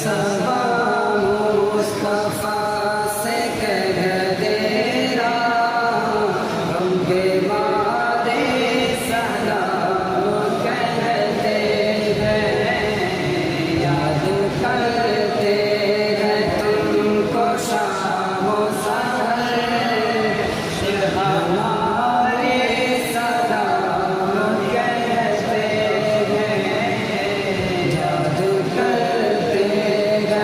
सबा मुस्तफा से कह तेरा हम बेमारे सलाम कहते हैं। याद करते हैं तुमको शाम सहर हमारे सलाम कहते हैं। याद करते हैं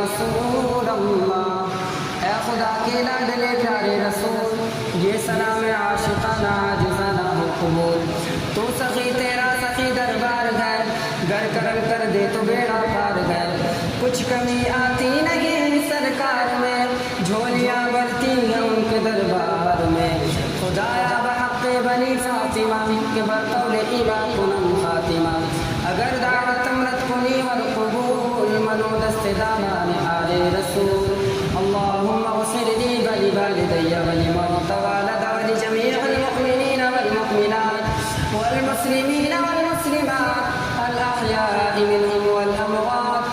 रसूल अल्लाह। ऐ खुदा के लाडले प्यारे रसूल, ये सलाम आशिकाना जिसाना हो कबूल। तो सखी तेरा सखी दरबार है, घर करम कर दे तो बेड़ा पार है। कुछ कमी आती नहीं सरकार में, झोलियाँ भरती हैं उनके दरबार में। खुदाया बहक़ बनी फातिमा के बतौले इबा कुनम फातिमा। अगर दावत अमरत कुनी वर कबूल, मनो दस्ते दामान आले रसूल। अल्लाहुम्मा ग़फ़िर ली वली वालिदैया वली मौत वालदा वली जमीअल मुअमिनीना वल मुअमिनात वल मुस्लिमीना वल मुस्लिमात अल अहयाइ मिनहुम वल अमवात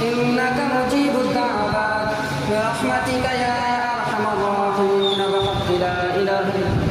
इन्नका मुजीबुद दाअवात बिरहमतिका या अरहमर राहिमीन बहक़्क़ि ला इलाहा इल्ला अल्लाह।